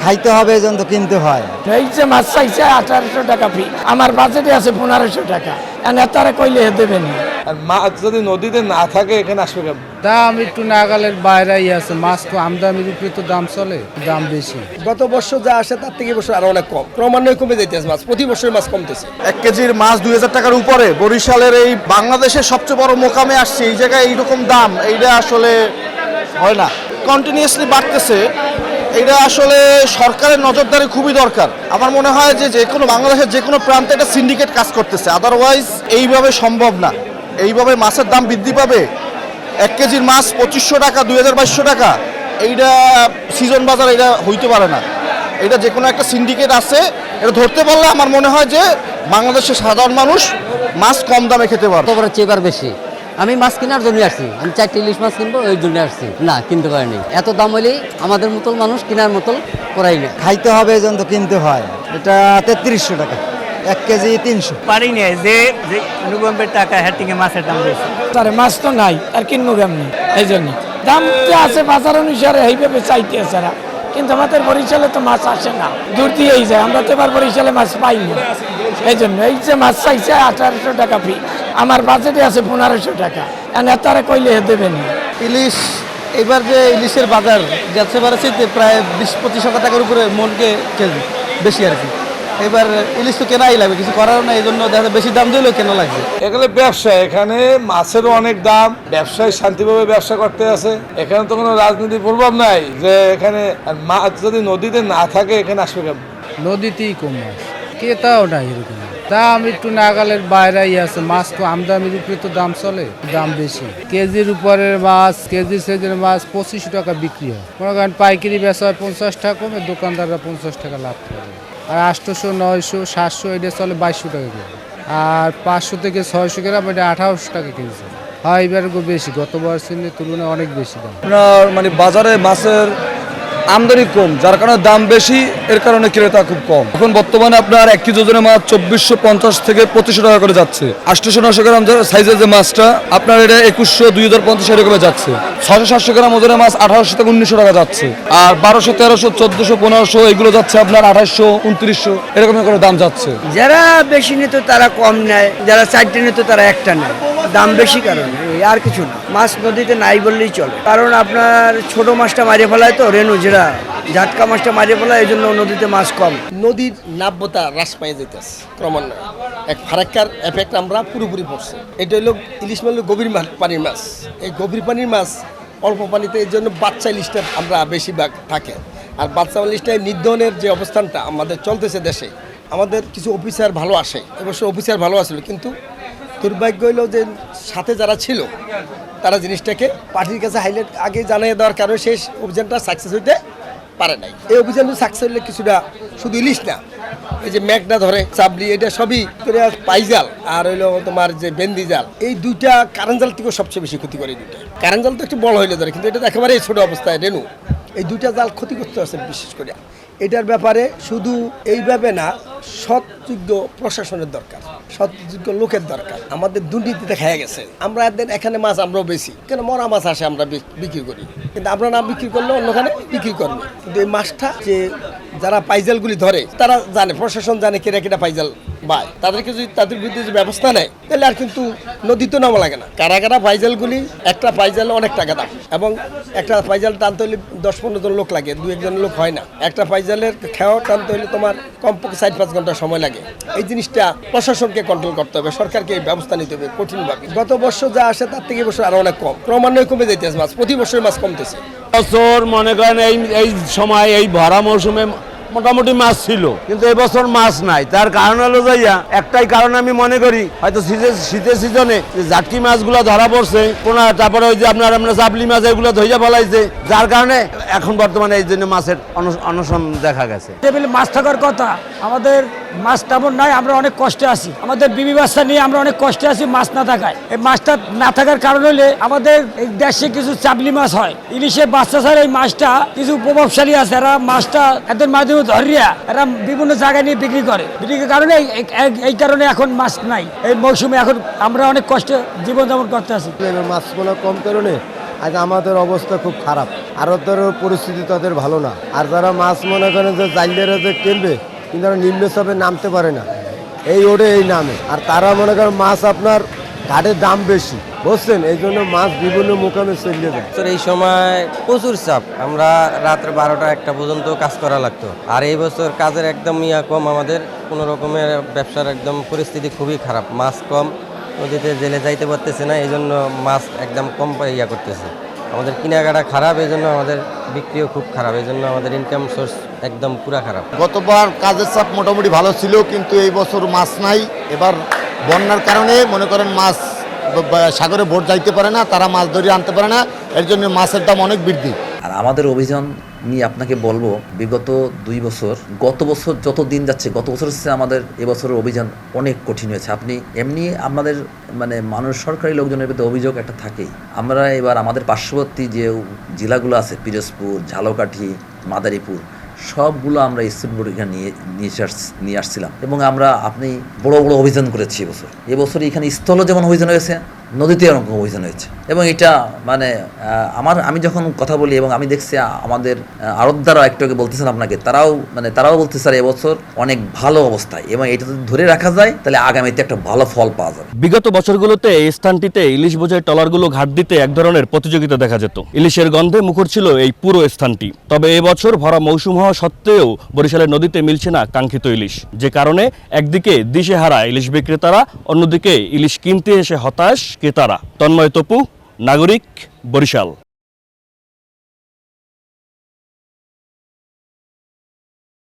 খাইতে হবে এজন্য তো কিনতে হয়। এই যে মাছ চাইছে 1800 টাকা ফি, আমার বাজেটে আছে 1500 টাকা, তারা কইলে দেবেন না। আর মাছ যদি নদীতে না থাকে এখানে আসবে কেন? দাম একটু নাগালের বাইরেই আছে, মাছ তো আমদানির উপরে তো দাম চলে, দাম বেশি। গত বছর যা আসে তার থেকে বছর আরো অনেক কম, ক্রমান্বয়ে কমে যাইতেছে মাছ, প্রতি বছর মাছ কমতেছে। 1 কেজির মাছ 2000 টাকার উপরে। বরিশালের এই বাংলাদেশের সবচেয়ে বড় মোকামে আসছে, এই জায়গায় এইরকম দাম এইটা আসলে হয় না, কন্টিনিউয়াসলি বাড়তেছে। এটা আসলে সরকারের নজরদারি খুবই দরকার। আমার মনে হয় যে কোনো বাংলাদেশের যে কোনো প্রান্তে একটা সিন্ডিকেট কাজ করতেছে, আদারওয়াইজ এইভাবে সম্ভব না। এইভাবে মাছের দাম বৃদ্ধি পাবে, 1 কেজির মাছ 2500 টাকা 2200 টাকা, এইটা সিজন বাজার এটা হইতে পারে না। এটা যে কোনো একটা সিন্ডিকেট আছে, এটা ধরতে পারলে আমার মনে হয় যে বাংলাদেশের সাধারণ মানুষ মাছ কম দামে খেতে পারবে। খবরের চেয়ে এবার বেশি। আমি মাছ কেনার জন্য আসছি, আমি 4টি ইলিশ মাছ কিনবো ওই জন্য আসছি, না কিনতে পারিনি। এত দাম হলেই আমাদের মতো মানুষ কেনার মতো করাই না। খাইতে হবে এজন্য তো কিনতে হয়। এটা 3300 টাকা, 1 কেজি 300। পারি না যে নভেম্বর টাকা হ্যাটিংয়ে মাছের দাম বেশি। তারে মাছ তো নাই, আর কিনবো কেমনি? এই জন্য দাম যে আছে বাজার অনুসারে এইভাবে চাইতে আছে এরা। কিন্তু আমাদের বরিশালে তো মাছ আসে না, দূর দিয়েই যায়, আমরা তো এবার বরিশালে মাছ পাই না। এই জন্য এই যে মাছ চাইছে 1800 টাকা ফি, আমার বাজেটে আছে 1500 টাকা, তারা কইলে দেবেন না। ইলিশ এবার যে ইলিশের বাজার যাচ্ছে বাড়াচ্ছে প্রায় 20-25 টাকার উপরে মনকে কেজি বেশি আর কি। এবার ইলিশ তো কেনাই লাগবে, কিছু করার না, এই জন্য দেখা বেশি দাম দিলেও কেনা লাগছে। এখানে ব্যবসা, এখানে মাছেরও অনেক দাম, ব্যবসায়ী শান্তিভাবে ব্যবসা করতে আছে। এখানে তো কোনো রাজনীতির প্রভাব নাই যে এখানে, আর মাছ যদি নদীতে না থাকে এখানে আসবে কেন? নদীতেই কম মাছ, ক্রেতাও নাই এরকম। দাম একটু নাগালের বাইরেই আছে, মাছ তো আমদানির উপরে তো দাম চলে, দাম বেশি। কেজির উপরের মাছ, কেজি সাইজের মাছ 2500 টাকা বিক্রি হয়। মনে করেন পাইকারি বেচা হয় 50 টাকা কমে, দোকানদাররা 50 টাকা লাভ করে। আর 800, 900, 700 এটা চলে 2200 টাকা কেজি। আর 500 থেকে 600 গ্রাম এটা 1800 টাকা কেজি। হয় এবার বেশি, গত বছরের তুলনায় অনেক বেশি দাম। আপনার মানে বাজারে মাছের আমদানি কম, যার কারণে দাম বেশি, এর কারণে ক্রেতা খুব কম। এখন বর্তমানে আপনার 1 কেজি ওজনের মাছ 2450 থেকে 2500 টাকা করে যাচ্ছে। 800-900 গ্রাম সাইজের যে মাছটা আপনার এটা 2100, 2050 এরকমে যাচ্ছে। 600-700 গ্রাম ওজনের মাছ 1800 থেকে 1900 টাকা যাচ্ছে। আর 1200, 1300, 1400, 1500 এগুলো যাচ্ছে আপনার 2800, 2900 এরকম করে দাম যাচ্ছে। যারা বেশি নিত তারা কম নেয়, যারা 4টি নিত তারা একটা নেয়। দাম বেশি কারণে, আর কিছু না। মাছ নদীতে নাই বললেই চলে, কারণ আপনার ছোট মাছটা মারিয়ে ফেলায় তো, রেনু যেটা ঝাটকা মাছটা মারিয়ে ফেলায়, এই জন্য নদীতে মাছ কম। নদীর নাব্যতা হ্রাস পাইয়ে যেতেছে ক্রমান্বয়ে, এক ফারাক্কার এফেক্ট আমরা পুরোপুরি পড়ছে। এটা হলো ইলিশ মাছ, গভীর পানির মাছ। এই গভীর পানির মাছ অল্প পানিতে, এই জন্য বাচ্চা ইলিশটা আমরা বেশিরভাগ থাকে। আর বাচ্চা ইলিশটায় নির্দনের যে অবস্থানটা আমাদের চলতেছে দেশে, আমাদের কিছু অফিসার ভালো আসে, অবশ্য অফিসার ভালো আসলো, কিন্তু দুর্ভাগ্য হইল যে সাথে যারা ছিল তারা জিনিসটাকে পার্টির কাছে হাইলাইট আগে জানিয়ে দেওয়ার কারণে শেষ অভিযানটা সাকসেস হইতে পারে নাই। এই অভিযান সাকসেস হইলে কিছুটা শুধু ইলিশ না, এই যে মেঘনা ধরে চাবলি, এটা সবই পাইজাল আর হইলো তোমার যে বেন্দি জাল, এই দুইটা কারেন্ট জাল থেকেও সবচেয়ে বেশি ক্ষতি করে। দুইটা কারেন্ট জাল তো একটু বড় হইলে ধরে, কিন্তু এটা একেবারে ছোট অবস্থায় রেনু, এই দুইটা জাল ক্ষতিগ্রস্ত আছে বিশেষ করে। এটার ব্যাপারে শুধু এইভাবে না, সৎযোগ্য প্রশাসনের দরকার, সৎযোগ্য লোকের দরকার। আমাদের দুর্নীতিতে খেয়ে গেছে। আমরা এখানে মাছ আমরাও বেশি, কেন মরা মাছ আসে আমরা বিক্রি করি, কিন্তু আমরা না বিক্রি করলে অন্যখানে বিক্রি করবে। কিন্তু এই মাছটা যে যারা পাইজালগুলি ধরে তারা জানে, প্রশাসন জানে কেনা কেনা পাইজাল বাই, তাদেরকে যদি তাদের বিরুদ্ধে যে ব্যবস্থা নেয় তাহলে আর কিন্তু নদীতে নামা লাগে না। কারা কারা পাইজালগুলি, একটা পাইজাল অনেক টাকা দাম, এবং একটা পাইজাল টানতে হলে 10-15 জন লোক লাগে, 2-1 জন লোক হয় না। একটা পাইজালের খেওয়া টানতে হলে তোমার কমপক্ষে 4-5 ঘন্টা সময় লাগে। এই জিনিসটা প্রশাসনকে কন্ট্রোল করতে হবে, সরকারকে ব্যবস্থা নিতে হবে কঠিনভাবে। গত বছর যা আসে তার থেকে বছর আরো অনেক কম, ক্রমান্বয়ে কমে যাইতেছে মাছ, প্রতি বছর মাছ কমতেছে। বছর মনে করেন এই সময়, এই ভরা মৌসুমে মোটামুটি মাছ ছিল, কিন্তু এবছর মাছ নাই। তার কারণ হলো যাইয়া একটাই কারণ আমি মনে করি, হয়তো শীতের সিজনে জাটকি মাছগুলো ধরা পড়ছে, তারপরে ওই যে আপনার চাপলি মাছ এগুলো ধইয়া ফলাইছে, যার কারণে এখন বর্তমানে এই জন্য মাছের অনশন দেখা গেছে। টেবিলে মাছ থাকার কথা, আমাদের মাছ তেমন নাই, আমরা অনেক কষ্টে আছি। আমাদের বিবি বাচ্চা নিয়ে আমরা অনেক কষ্টে আছি মাছ না থাকায়। এই মাছটা না থাকার কারণ হলে আমাদের এই দেশে কিছু চাপলি মাছ হয়, ইলিশের বাচ্চা ছাড়া এই মাছটা কিছু প্রভাবশালী আছে, এরা মাছটা এদের মাধ্যমে ধরিয়া এরা বিভিন্ন জায়গায় নিয়ে বিক্রি করে। বিক্রির কারণে এই কারণে এখন মাছ নাই এই মৌসুমে। এখন আমরা অনেক কষ্টে জীবনযাপন করতে আছি। মাছগুলো কম কারণে আজ আমাদের অবস্থা খুব খারাপ, আরতের পরিস্থিতি তাদের ভালো না। আর যারা মাছ মনে করেন যে জাইলেরা যে কিনবে, কিন্তু তারা নিম্নচাপে নামতে পারে না, এই ওঠে এই নামে। আর তারা মনে করেন মাছ আপনার ঘাটের দাম বেশি, বুঝছেন, এই জন্য মাছ বিভিন্ন মোকামে চলে যায়। এই সময় প্রচুর চাপ, আমরা রাত্রে 12টা-1টা পর্যন্ত কাজ করা লাগতো। আর এই বছর কাজের একদম কম, আমাদের কোনো রকমের ব্যবসার একদম পরিস্থিতি খুবই খারাপ, মাছ কম, নদীতে জেলে যাইতে পারতেছে না, এই জন্য মাছ একদম কম করতেছে। আমাদের কেনাকাটা খারাপ, এই জন্য আমাদের বিক্রিও খুব খারাপ, এই জন্য আমাদের ইনকাম সোর্স একদম পুরা খারাপ। গতবার কাজের চাপ মোটামুটি ভালো ছিল, কিন্তু এই বছর মাছ নাই। এবার বন্যার কারণে মনে করেন মাছ সাগরে বোট যাইতে পারে না, তারা মাছ ধরে আনতে পারে না, এর জন্য মাছের দাম অনেক বৃদ্ধি। আর আমাদের অভিযান নিয়ে আপনাকে বলবো, বিগত 2 বছর, গত বছর যত দিন যাচ্ছে, গত বছর হচ্ছে আমাদের এবছরের অভিযান অনেক কঠিন হয়েছে। আপনি এমনি আমাদের মানে মানুষ সরকারি লোকজনের ভিতরে অভিযোগ একটা থাকেই। আমরা এবার আমাদের পার্শ্ববর্তী যে জেলাগুলো আছে, পিরোজপুর, ঝালকাঠি, মাদারীপুর, সবগুলো আমরা স্পিডবোট এখানে নিয়ে আসছিলাম, এবং আমরা আপনি বড় বড় অভিযান করেছি এবছর এখানে স্থল যেমন অভিযান হয়েছে, নদীতে এরকম অভিযান হয়েছে। এবং এটা মানে আমি যখন কথা বলি এবং আমি দেখছি আমাদের আড়তদাররা একটু আগে বলতেছেন আপনাকে, তারাও বলতে স্যার এবছর অনেক ভালো অবস্থায়, এবং এটা যদি ধরে রাখা যায় তাহলে আগামীতে একটা ভালো ফল পাওয়া যাবে। বিগত বছরগুলোতে এই স্থানটিতে ইলিশ বোঝাই ট্রলারগুলো ঘাট দিতে এক ধরনের প্রতিযোগিতা দেখা যেত। ইলিশের গন্ধে মুখর ছিল এই পুরো স্থানটি। তবে এবছর ভরা মৌসুম হওয়া সত্ত্বেও বরিশালের নদীতে মিলছে না কাঙ্ক্ষিত ইলিশ, যে কারণে একদিকে দিশেহারা ইলিশ বিক্রেতারা, অন্যদিকে ইলিশ কিনতে এসে হতাশ ক্রেতারা। তন্ময় তপু, নাগরিক, বরিশাল।